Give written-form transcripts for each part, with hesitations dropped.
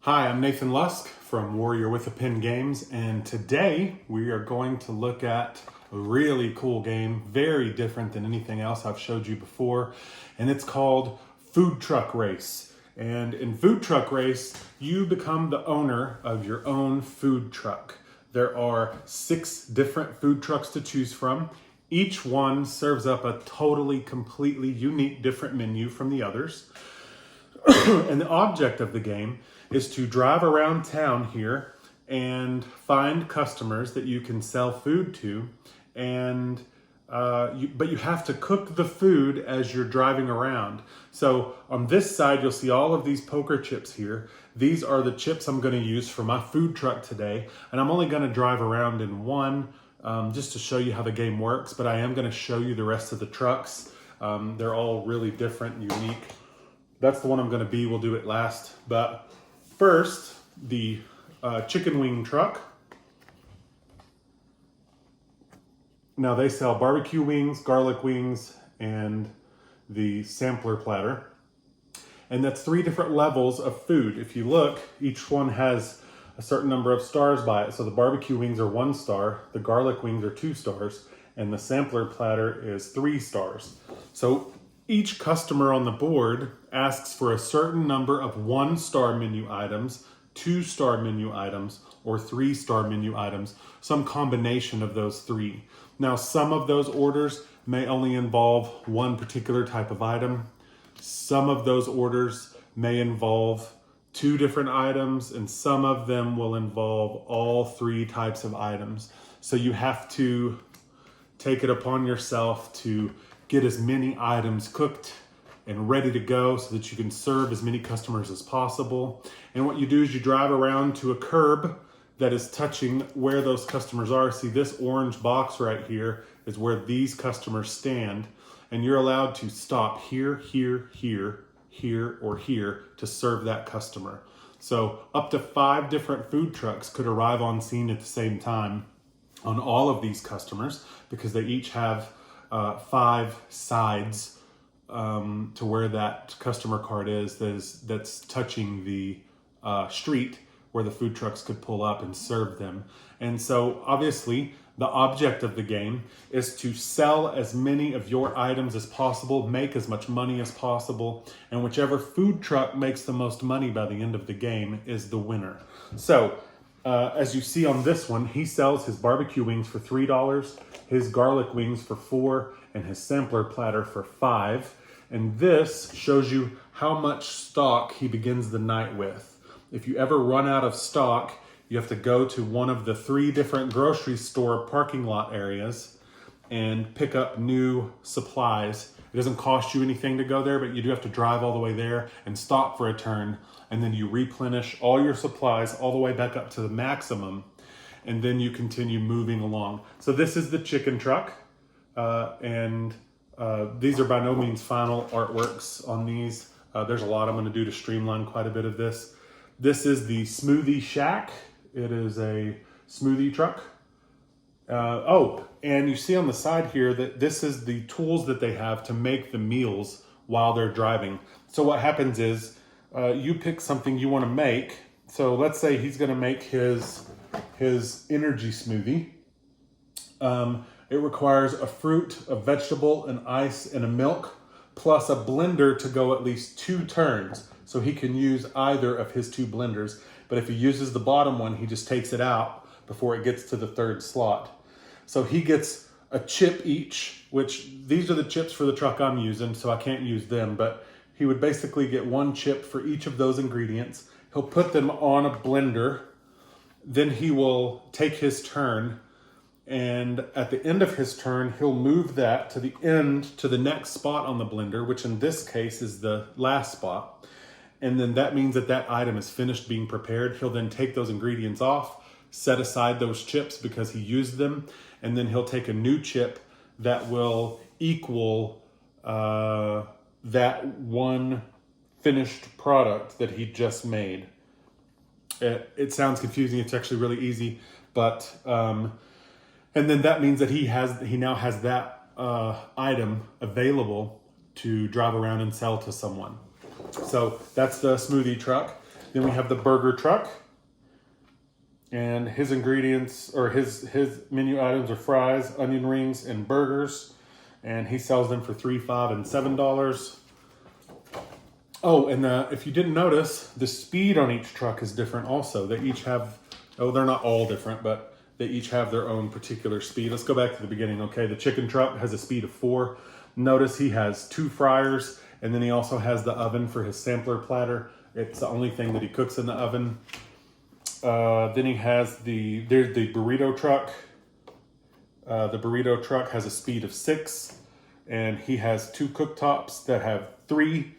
Hi, I'm Nathan Lusk from Warrior with a Pen Games, and today we are going to look at a really cool game, very different than anything else I've showed you before, and it's called Food Truck Race. And in Food Truck Race, you become the owner of your own food truck. There are 6 different food trucks to choose from. Each one serves up a totally, completely unique, different menu from the others. And the object of the game is to drive around town here and find customers that you can sell food to, and but you have to cook the food as you're driving around. So on this side, you'll see all of these poker chips here. These are the chips I'm going to use for my food truck today, and I'm only going to drive around in one just to show you how the game works, but I am going to show you the rest of the trucks. They're all really different and unique. That's the one I'm going to be. We'll do it last. But first, the chicken wing truck. Now they sell barbecue wings, garlic wings, and the sampler platter. And that's 3 different levels of food. If you look, each one has a certain number of stars by it. So the barbecue wings are 1 star, the garlic wings are 2 stars, and the sampler platter is 3 stars. So each customer on the board asks for a certain number of 1-star menu items, 2-star menu items, or 3-star menu items, some combination of those 3. Now, some of those orders may only involve one particular type of item. Some of those orders may involve 2 different items, and some of them will involve all 3 types of items. So you have to take it upon yourself to get as many items cooked and ready to go so that you can serve as many customers as possible. And what you do is you drive around to a curb that is touching where those customers are. See, this orange box right here is where these customers stand, and you're allowed to stop here, here, here, here, or here to serve that customer. So up to 5 different food trucks could arrive on scene at the same time on all of these customers, because they each have 5 sides to where that customer cart is that's touching the street where the food trucks could pull up and serve them. And so obviously the object of the game is to sell as many of your items as possible, make as much money as possible, and whichever food truck makes the most money by the end of the game is the winner. So as you see on this one, he sells his barbecue wings for $3, his garlic wings for $4, and his sampler platter for $5. And this shows you how much stock he begins the night with. If you ever run out of stock, you have to go to one of the 3 different grocery store parking lot areas and pick up new supplies. It doesn't cost you anything to go there, but you do have to drive all the way there and stop for a turn, and then you replenish all your supplies all the way back up to the maximum, and then you continue moving along. So this is the chicken truck, and these are by no means final artworks on these. There's a lot I'm going to do to streamline quite a bit of this. This is the Smoothie Shack. It is a smoothie truck. And you see on the side here that this is the tools that they have to make the meals while they're driving. So what happens is you pick something you want to make. So let's say he's going to make his energy smoothie. It requires a fruit, a vegetable, an ice, and a milk, plus a blender to go at least 2 turns. So he can use either of his 2 blenders. But if he uses the bottom one, he just takes it out before it gets to the 3rd slot. So he gets a chip each, which these are the chips for the truck I'm using, so I can't use them. But he would basically get 1 chip for each of those ingredients. He'll put them on a blender. Then he will take his turn. And at the end of his turn, he'll move that to the end, to the next spot on the blender, which in this case is the last spot. And then that means that that item is finished being prepared. He'll then take those ingredients off, set aside those chips because he used them, and then he'll take a new chip that will equal that one finished product that he just made. It sounds confusing. It's actually really easy, but and then that means that he now has that item available to drive around and sell to someone. So that's the smoothie truck. Then we have the burger truck. And his ingredients, or his menu items are fries, onion rings, and burgers. And he sells them for $3, $5, and $7. Oh, and if you didn't notice, the speed on each truck is different also. They each have, oh, they're not all different, but they each have their own particular speed. Let's go back to the beginning, okay? The chicken truck has a speed of 4. Notice he has 2 fryers, and then he also has the oven for his sampler platter. It's the only thing that he cooks in the oven. Then he has there's the burrito truck. The burrito truck has a speed of 6, and he has 2 cooktops that have 3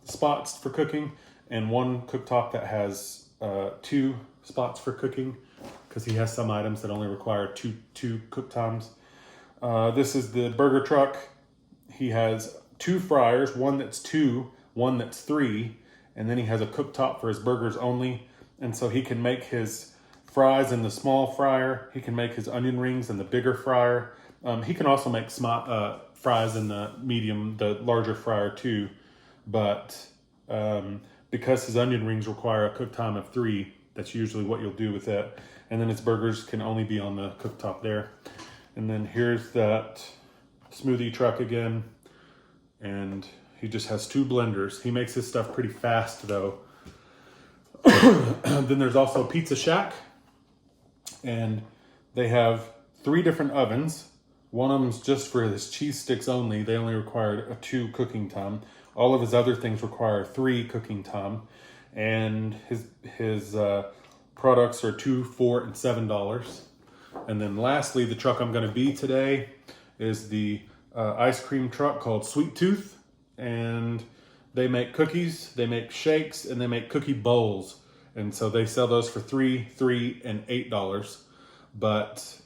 spots for cooking, and 1 cooktop that has 2 spots for cooking, because he has some items that only require two cook times. This is the burger truck. He has 2 fryers, one that's 2, one that's 3, and then he has a cooktop for his burgers only. And so he can make his fries in the small fryer. He can make his onion rings in the bigger fryer. He can also make fries in the the larger fryer too. But because his onion rings require a cook time of 3, that's usually what you'll do with it. And then his burgers can only be on the cooktop there. And then here's that smoothie truck again. And he just has 2 blenders. He makes his stuff pretty fast though. Then there's also Pizza Shack, and they have 3 different ovens. One of them's just for his cheese sticks only. They only require a 2 cooking time. All of his other things require 3 cooking time, and his products are $2, $4, and $7. And then lastly, the truck I'm going to be today is the ice cream truck called Sweet Tooth, and they make cookies, they make shakes, and they make cookie bowls. And so they sell those for $3, $3, and $8. But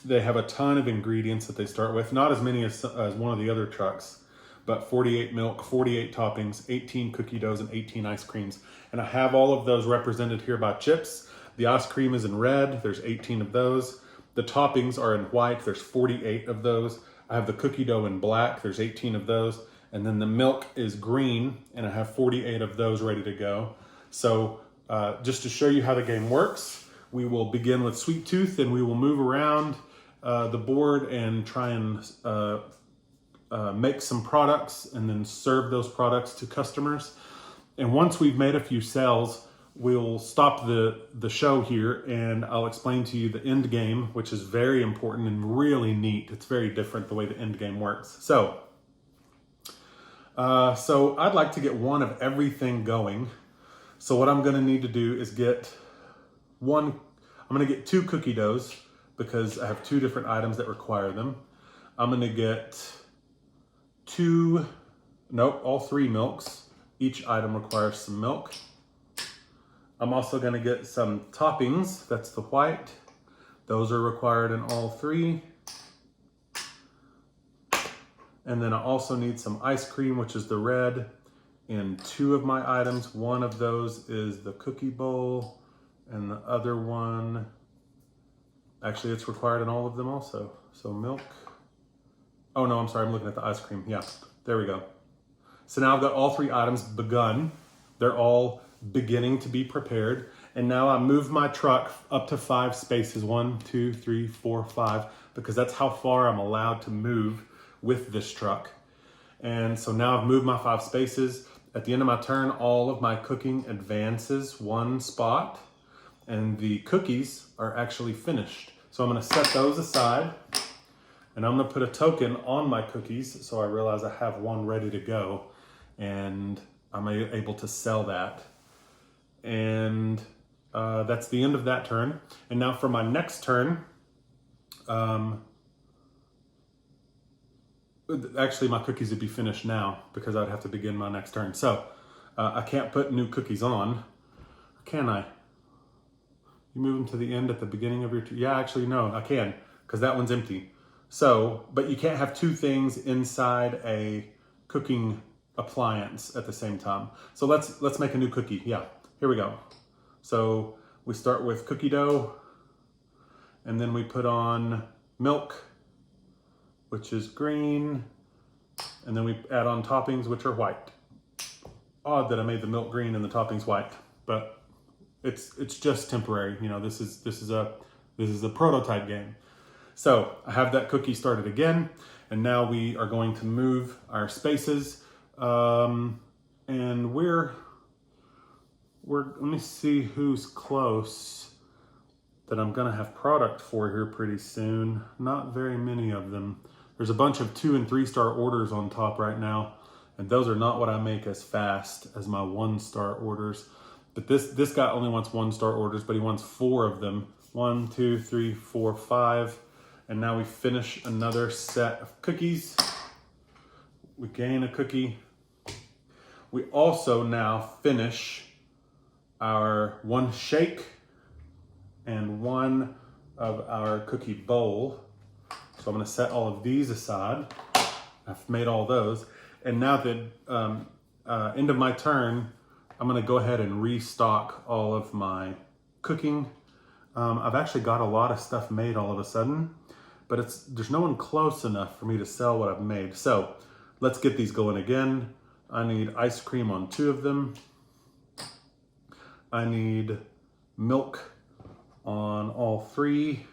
they have a ton of ingredients that they start with. Not as many as one of the other trucks, but 48 milk, 48 toppings, 18 cookie doughs, and 18 ice creams. And I have all of those represented here by chips. The ice cream is in red. There's 18 of those. The toppings are in white. There's 48 of those. I have the cookie dough in black. There's 18 of those. And then the milk is green, and I have 48 of those ready to go. So just to show you how the game works, we will begin with Sweet Tooth, and we will move around the board and try and make some products and then serve those products to customers. And once we've made a few sales, we'll stop the show here, and I'll explain to you the end game, which is very important and really neat. It's very different the way the end game works. So I'd like to get one of everything going. So what I'm going to need to do is I'm going to get 2 cookie doughs because I have 2 different items that require them. I'm going to get all 3 milks. Each item requires some milk. I'm also going to get some toppings. That's the white. Those are required in all 3. And then I also need some ice cream, which is the red, in 2 of my items. One of those is the cookie bowl, and the other one, actually it's required in all of them also. So milk. Oh no, I'm sorry, I'm looking at the ice cream. Yeah, there we go. So now I've got all 3 items begun. They're all beginning to be prepared. And now I move my truck up to 5 spaces, 1, 2, 3, 4, 5, because that's how far I'm allowed to move with this truck. And so now I've moved my 5 spaces. At the end of my turn, all of my cooking advances 1 spot, and the cookies are actually finished. So I'm going to set those aside, and I'm going to put a token on my cookies so I realize I have one ready to go, and I'm able to sell that. And that's the end of that turn. And now for my next turn, actually my cookies would be finished now because I'd have to begin my next turn. So I can't put new cookies on, can I? You move them to the end at the beginning of your turn. Yeah, actually no, I can, because that one's empty. So, but you can't have 2 things inside a cooking appliance at the same time. So let's make a new cookie. Yeah, here we go. So we start with cookie dough, and then we put on milk, which is green, and then we add on toppings, which are white. odd that I made the milk green and the toppings white, but it's just temporary. You know, this is a prototype game. So I have that cookie started again, and now we are going to move our spaces, and let me see who's close that I'm gonna have product for here pretty soon. Not very many of them. There's a bunch of 2 and 3 star orders on top right now, and those are not what I make as fast as my 1 star orders. But this guy only wants 1 star orders, but he wants 4 of them. 1, 2, 3, 4, 5. And now we finish another set of cookies. We gain a cookie. We also now finish our 1 shake and 1 of our cookie bowl. So I'm gonna set all of these aside. I've made all those. And now the end of my turn, I'm gonna go ahead and restock all of my cooking. I've actually got a lot of stuff made all of a sudden, but there's no one close enough for me to sell what I've made. So let's get these going again. I need ice cream on 2 of them. I need milk on all 3.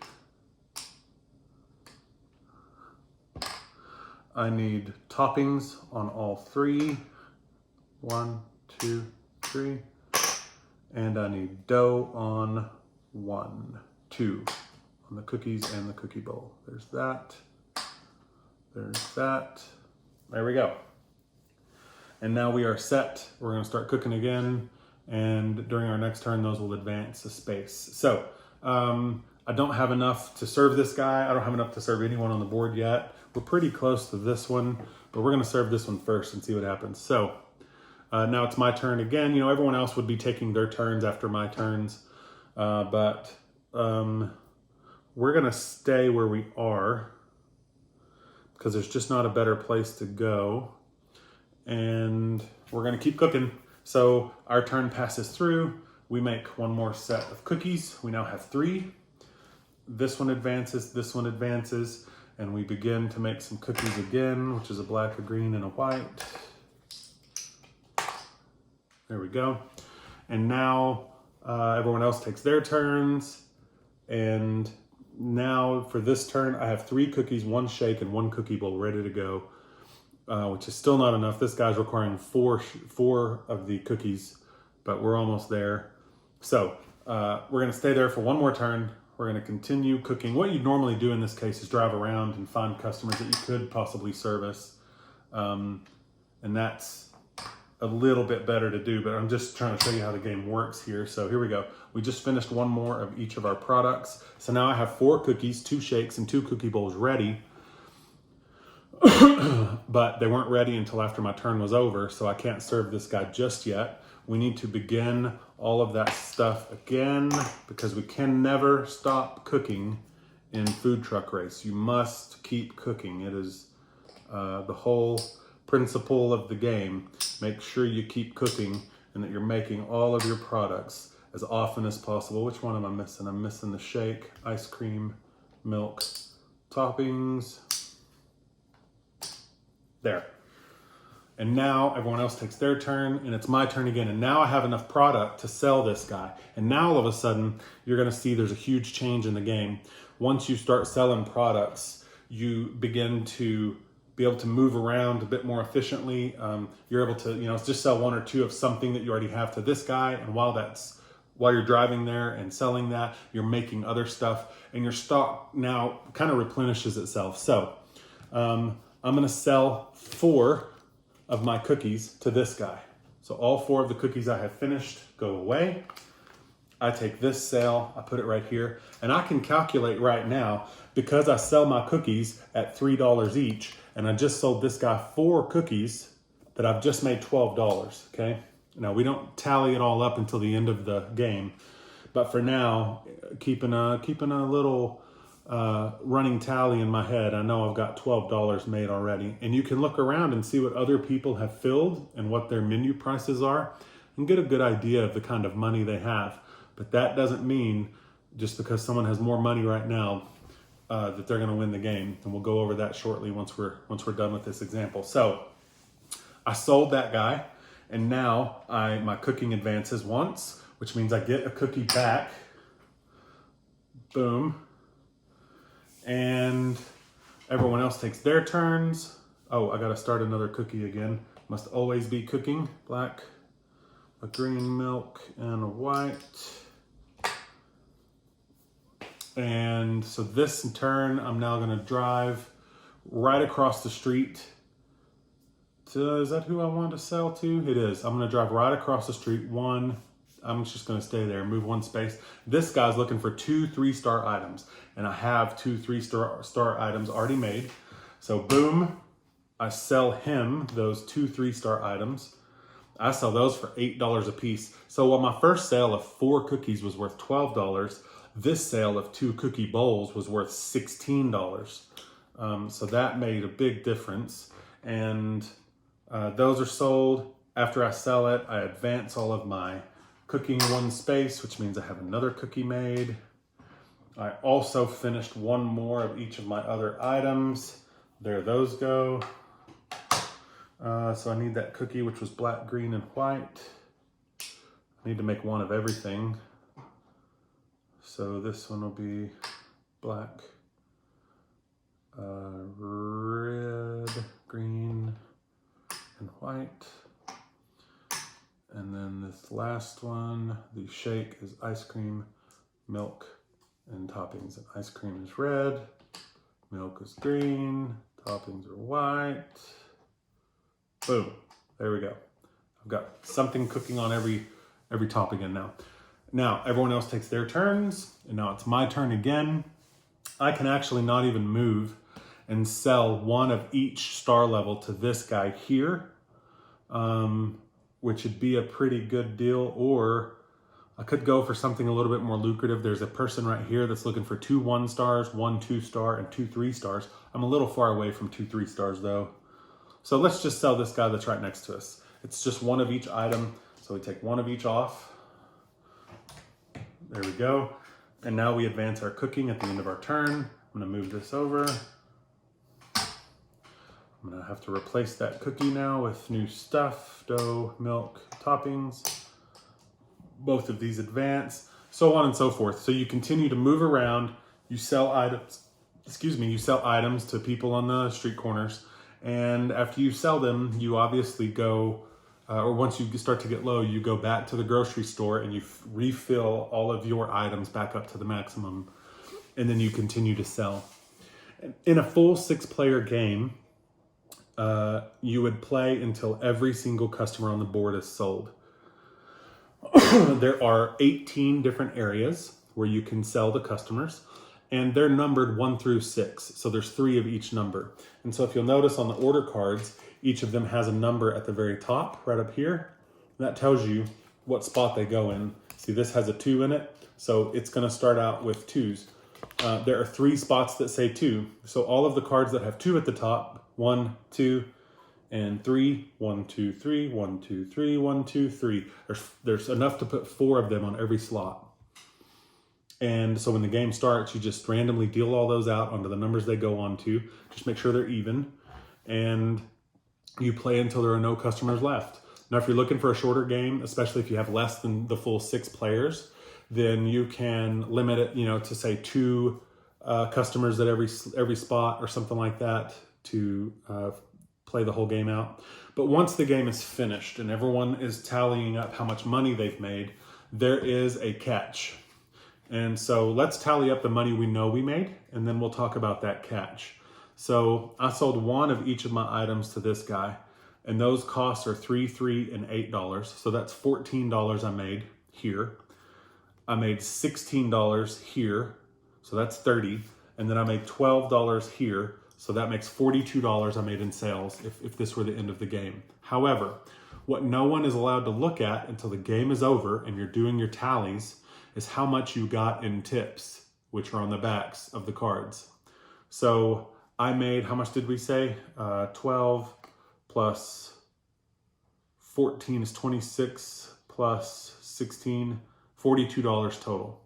I need toppings on all 3. 1, 2, 3. And I need dough on 1, 2 on the cookies and the cookie bowl. There's that. There's that. There we go. And now we are set. We're gonna start cooking again. And during our next turn, those will advance a space. So I don't have enough to serve this guy. I don't have enough to serve anyone on the board yet. We're pretty close to this one, but we're gonna serve this one first and see what happens. So now it's my turn again. You know, everyone else would be taking their turns after my turns, but we're gonna stay where we are because there's just not a better place to go. And we're gonna keep cooking. So our turn passes through. We make 1 more set of cookies. We now have 3. This one advances, and we begin to make some cookies again, which is a black, a green, and a white. There we go. And now everyone else takes their turns. And now for this turn, I have 3 cookies, 1 shake, and 1 cookie bowl ready to go, which is still not enough. This guy's requiring 4 of the cookies, but we're almost there. So we're gonna stay there for 1 more turn. We're gonna continue cooking. What you'd normally do in this case is drive around and find customers that you could possibly service. And that's a little bit better to do, but I'm just trying to show you how the game works here. So here we go. We just finished 1 more of each of our products. So now I have 4 cookies, 2 shakes, and 2 cookie bowls ready. But they weren't ready until after my turn was over, so I can't serve this guy just yet. We need to begin all of that stuff again because we can never stop cooking in Food Truck Race. You must keep cooking. It is the whole principle of the game. Make sure you keep cooking and that you're making all of your products as often as possible. Which one am I missing? I'm missing the shake, ice cream, milk, toppings. There. And now everyone else takes their turn and it's my turn again. And now I have enough product to sell this guy. And now all of a sudden, you're gonna see there's a huge change in the game. Once you start selling products, you begin to be able to move around a bit more efficiently. You're able to, just sell 1 or 2 of something that you already have to this guy. And while you're driving there and selling that, you're making other stuff and your stock now kind of replenishes itself. So I'm gonna sell 4 of my cookies to this guy. So all 4 of the cookies I have finished go away. I take this sale, I put it right here, and I can calculate right now because I sell my cookies at $3 each, and I just sold this guy 4 cookies that I've just made $12, okay? Now we don't tally it all up until the end of the game, but for now, keeping a little running tally in my head, I know I've got $12 made already. And you can look around and see what other people have filled and what their menu prices are and get a good idea of the kind of money they have. But that doesn't mean just because someone has more money right now that they're gonna win the game. And we'll go over that shortly once we're done with this example. So I sold that guy And now my cooking advances once, which means I get a cookie back. Boom. And everyone else takes their turns. Oh, I gotta start another cookie again. Must always be cooking. Black, a green milk, and a white. And so this in turn, I'm now gonna drive right across the street. Is that who I want to sell to? It is. I'm gonna drive right across the street. I'm just gonna stay there, move one space. This guy's looking for 2 3-star items, and I have 2 3-star items already made. So boom, I sell him those 2 3-star items. I sell those for $8 a piece. So while my first sale of 4 cookies was worth $12, this sale of 2 cookie bowls was worth $16. So that made a big difference. And those are sold. After I sell it, I advance all of my cooking one space, which means I have another cookie made. I also finished one more of each of my other items. There those go. So I need that cookie, which was black, green, and white. I need to make one of everything. So this one will be black, red, green, and white. And then this last one, the shake, is ice cream, milk, and toppings. And ice cream is red, milk is green, toppings are white. Boom, there we go. I've got something cooking on every topping in now. Now, everyone else takes their turns, and now it's my turn again. I can actually not even move and sell one of each star level to this guy here, which would be a pretty good deal, or I could go for something a little bit more lucrative. There's a person right here that's looking for 2 1-stars, 1 2-star, and 2 3-stars. I'm a little far away from 2 3-stars though. So let's just sell this guy that's right next to us. It's just one of each item. So we take one of each off. There we go. And now we advance our cooking at the end of our turn. I'm gonna move this over. I'm gonna have to replace that cookie now with new stuff, dough, milk, toppings. Both of these advance, so on and so forth. So you continue to move around, you sell items, you sell items to people on the street corners. And after you sell them, you obviously go, or once you start to get low, you go back to the grocery store and you refill all of your items back up to the maximum. And then you continue to sell. In a full 6-player game, you would play until every single customer on the board is sold. There are 18 different areas where you can sell to customers, and they're numbered 1 through 6. So there's 3 of each number. And so if you'll notice on the order cards, each of them has a number at the very top, right up here. And that tells you what spot they go in. See, this has a 2 in it, so it's gonna start out with 2s. There are 3 spots that say 2. So all of the cards that have 2 at the top, 1, 2, and 3, 1, 2, 3, 1, 2, 3, 1, 2, 3. There's enough to put 4 of them on every slot. And so when the game starts, you just randomly deal all those out onto the numbers they go on to. Just make sure they're even. And you play until there are no customers left. Now, if you're looking for a shorter game, especially if you have less than the full 6 players, then you can limit it, to say 2 customers at every spot or something like that to play the whole game out. But once the game is finished and everyone is tallying up how much money they've made, there is a catch. And so let's tally up the money we know we made, and then we'll talk about that catch. So I sold one of each of my items to this guy, and those costs are $3, $3, and $8. So that's $14 I made here. I made $16 here, so that's $30. And then I made $12 here, so that makes $42 I made in sales if this were the end of the game. However, what no one is allowed to look at until the game is over and you're doing your tallies is how much you got in tips, which are on the backs of the cards. So I made, how much did we say? 12 plus 14 is 26 plus 16, $42 total.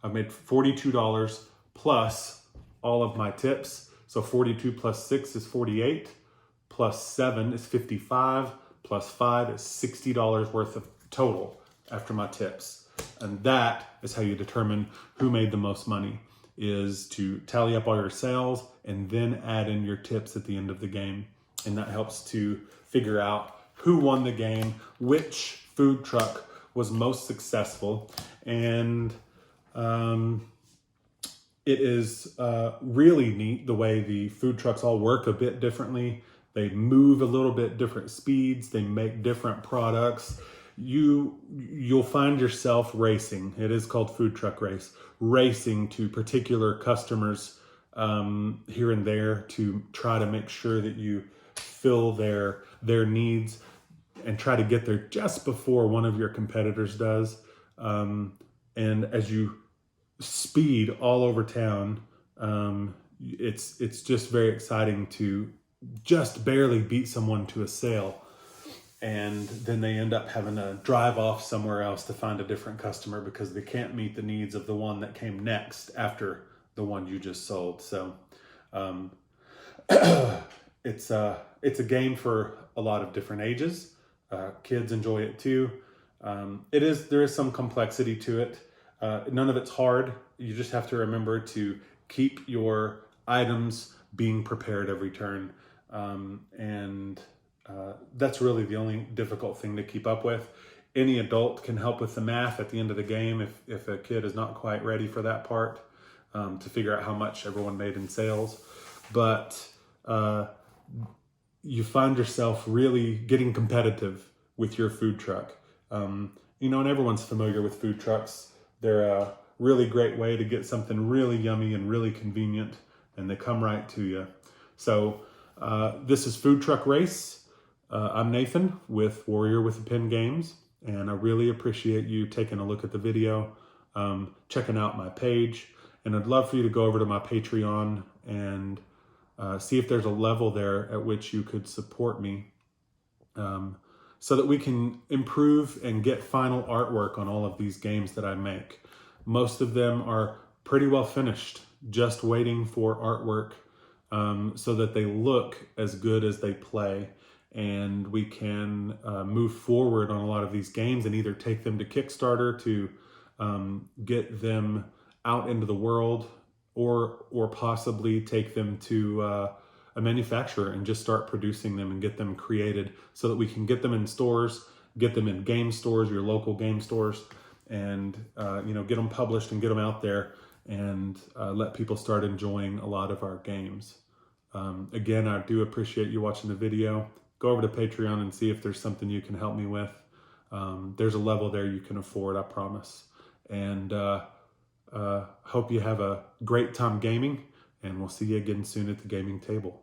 I've made $42 plus all of my tips. So 42 plus 6 is 48, plus 7 is 55, plus 5 is $60 worth of total after my tips. And that is how you determine who made the most money, is to tally up all your sales and then add in your tips at the end of the game. And that helps to figure out who won the game, which food truck was most successful. And it is really neat the way the food trucks all work a bit differently. They move a little bit different speeds. They make different products. You'll find yourself racing. It is called Food Truck Race. Racing to particular customers here and there to try to make sure that you fill their needs and try to get there just before one of your competitors does. And as you speed all over town, it's just very exciting to just barely beat someone to a sale, and then they end up having to drive off somewhere else to find a different customer because they can't meet the needs of the one that came next after the one you just sold. So it's a game for a lot of different ages. Kids enjoy it too. There is some complexity to it. None of it's hard. You just have to remember to keep your items being prepared every turn. That's really the only difficult thing to keep up with. Any adult can help with the math at the end of the game if a kid is not quite ready for that part, to figure out how much everyone made in sales. But you find yourself really getting competitive with your food truck. And everyone's familiar with food trucks. They're a really great way to get something really yummy and really convenient, and they come right to you. So this is Food Truck Race. I'm Nathan with Warrior with a Pen Games, and I really appreciate you taking a look at the video, checking out my page, and I'd love for you to go over to my Patreon and see if there's a level there at which you could support me, so that we can improve and get final artwork on all of these games that I make. Most of them are pretty well finished, just waiting for artwork so that they look as good as they play. And we can move forward on a lot of these games and either take them to Kickstarter to get them out into the world, or possibly take them to a manufacturer and just start producing them and get them created so that we can get them in stores, get them in game stores, your local game stores, and get them published and get them out there, and let people start enjoying a lot of our games. Again, I do appreciate you watching the video. Go over to Patreon and see if there's something you can help me with. There's a level there you can afford, I promise. And hope you have a great time gaming, and we'll see you again soon at the gaming table.